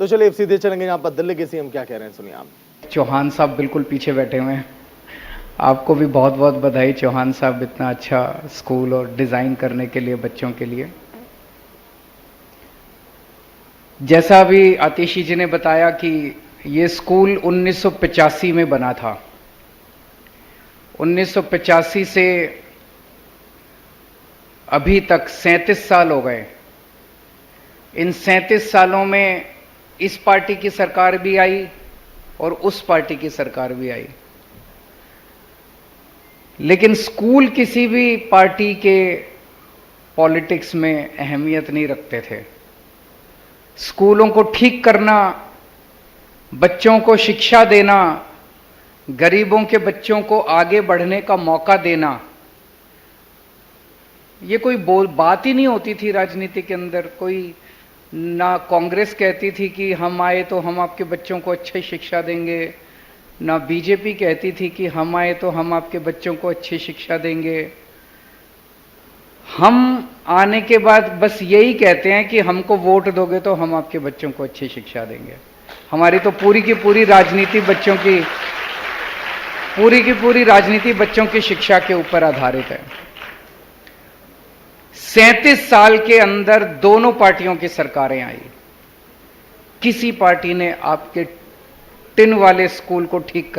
तो चलिए सीधे चलेंगे यहाँ पर दिल्ली के सीएम क्या कह रहे हैं, सुनिए आप। चौहान साहब बिल्कुल पीछे बैठे हुए हैं। आपको भी बहुत बहुत बधाई चौहान साहब, इतना अच्छा स्कूल और डिज़ाइन करने के लिए बच्चों के लिए। जैसा अभी आतिशी जी ने बताया कि ये स्कूल 1985 में बना था। 1985 से अभी तक 37 साल हो गए। इन 37 सालों में इस पार्टी की सरकार भी आई और उस पार्टी की सरकार भी आई, लेकिन स्कूल किसी भी पार्टी के पॉलिटिक्स में अहमियत नहीं रखते थे। स्कूलों को ठीक करना, बच्चों को शिक्षा देना, गरीबों के बच्चों को आगे बढ़ने का मौका देना, ये कोई बात ही नहीं होती थी राजनीति के अंदर। कोई ना कांग्रेस कहती थी कि हम आए तो हम आपके बच्चों को अच्छी शिक्षा देंगे, ना बीजेपी कहती थी कि हम आए तो हम आपके बच्चों को अच्छी शिक्षा देंगे। हम आने के बाद बस यही कहते हैं कि हमको वोट दोगे तो हम आपके बच्चों को अच्छी शिक्षा देंगे। हमारी तो पूरी की पूरी राजनीति बच्चों की शिक्षा के ऊपर आधारित है। 37 साल के अंदर दोनों पार्टियों की सरकारें आई, किसी पार्टी ने आपके टिन वाले स्कूल को ठीक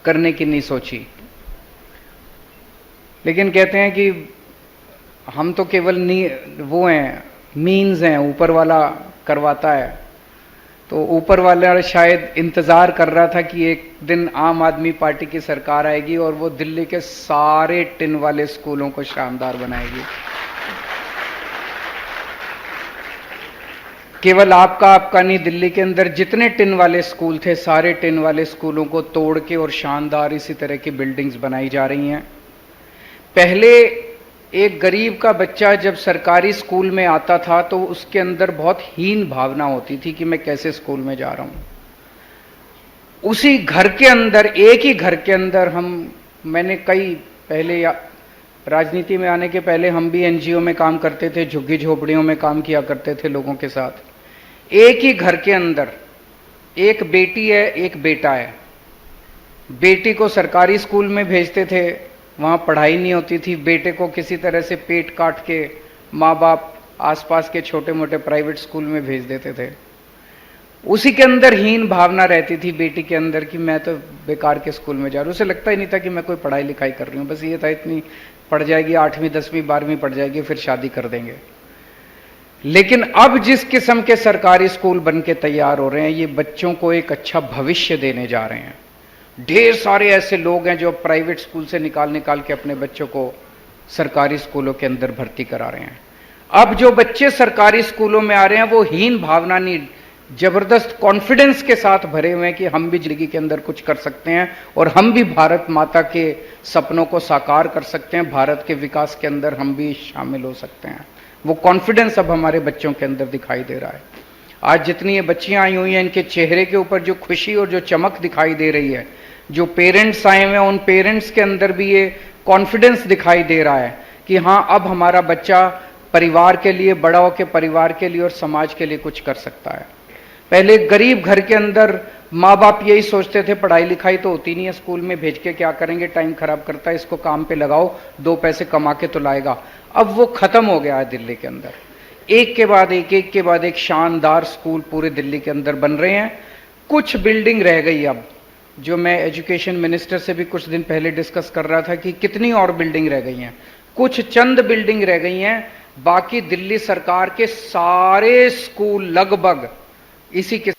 करने की नहीं सोची। लेकिन कहते हैं कि हम तो केवल वो हैं, मीन्स हैं, ऊपर वाला करवाता है। तो ऊपर वाला शायद इंतजार कर रहा था कि एक दिन आम आदमी पार्टी की सरकार आएगी और वो दिल्ली के सारे टिन वाले स्कूलों को शानदार बनाएगी। केवल आपका नहीं, दिल्ली के अंदर जितने टिन वाले स्कूल थे, सारे टिन वाले स्कूलों को तोड़ के और शानदार इसी तरह की बिल्डिंग्स बनाई जा रही हैं। पहले एक गरीब का बच्चा जब सरकारी स्कूल में आता था तो उसके अंदर बहुत हीन भावना होती थी कि मैं कैसे स्कूल में जा रहा हूं। उसी घर के अंदर, एक ही घर के अंदर मैंने कई पहले राजनीति में आने के पहले हम भी एनजीओ में काम करते थे, झुग्गी झोपड़ियों में काम किया करते थे लोगों के साथ। एक ही घर के अंदर एक बेटी है, एक बेटा है। बेटी को सरकारी स्कूल में भेजते थे, वहाँ पढ़ाई नहीं होती थी। बेटे को किसी तरह से पेट काट के माँ बाप आसपास के छोटे मोटे प्राइवेट स्कूल में भेज देते थे। उसी के अंदर हीन भावना रहती थी बेटी के अंदर कि मैं तो बेकार के स्कूल में जा रही हूँ। उसे लगता ही नहीं था कि मैं कोई पढ़ाई लिखाई कर रही हूँ, बस ये था इतनी पढ़ जाएगी, 8वीं 10वीं 12वीं पढ़ जाएगी, फिर शादी कर देंगे। लेकिन अब जिस किस्म के सरकारी स्कूल बन के तैयार हो रहे हैं, ये बच्चों को एक अच्छा भविष्य देने जा रहे हैं। ढेर सारे ऐसे लोग हैं जो प्राइवेट स्कूल से निकाल के अपने बच्चों को सरकारी स्कूलों के अंदर भर्ती करा रहे हैं। अब जो बच्चे सरकारी स्कूलों में आ रहे हैं वो हीन भावना नहीं, जबरदस्त कॉन्फिडेंस के साथ भरे हुए हैं कि हम भी जिंदगी के अंदर कुछ कर सकते हैं और हम भी भारत माता के सपनों को साकार कर सकते हैं, भारत के विकास के अंदर हम भी शामिल हो सकते हैं। वो कॉन्फिडेंस अब हमारे बच्चों के अंदर दिखाई दे रहा है। आज जितनी ये बच्चियां आई हुई हैं, इनके चेहरे के ऊपर जो खुशी और जो चमक दिखाई दे रही है, जो पेरेंट्स आए हुए हैं उन पेरेंट्स के अंदर भी ये कॉन्फिडेंस दिखाई दे रहा है कि हाँ, अब हमारा बच्चा परिवार के लिए, बड़ा होकर परिवार के लिए और समाज के लिए कुछ कर सकता है। पहले गरीब घर के अंदर माँ बाप यही सोचते थे पढ़ाई लिखाई तो होती नहीं है, स्कूल में भेज के क्या करेंगे, टाइम खराब करता है, इसको काम पे लगाओ, 2 पैसे कमा के तो लाएगा। अब वो खत्म हो गया है। दिल्ली के अंदर एक के बाद एक शानदार स्कूल पूरे दिल्ली के अंदर बन रहे हैं। कुछ बिल्डिंग रह गई अब, जो मैं एजुकेशन मिनिस्टर से भी कुछ दिन पहले डिस्कस कर रहा था कि कितनी और बिल्डिंग रह गई हैं। कुछ चंद बिल्डिंग रह गई हैं, बाकी दिल्ली सरकार के सारे स्कूल लगभग इसी के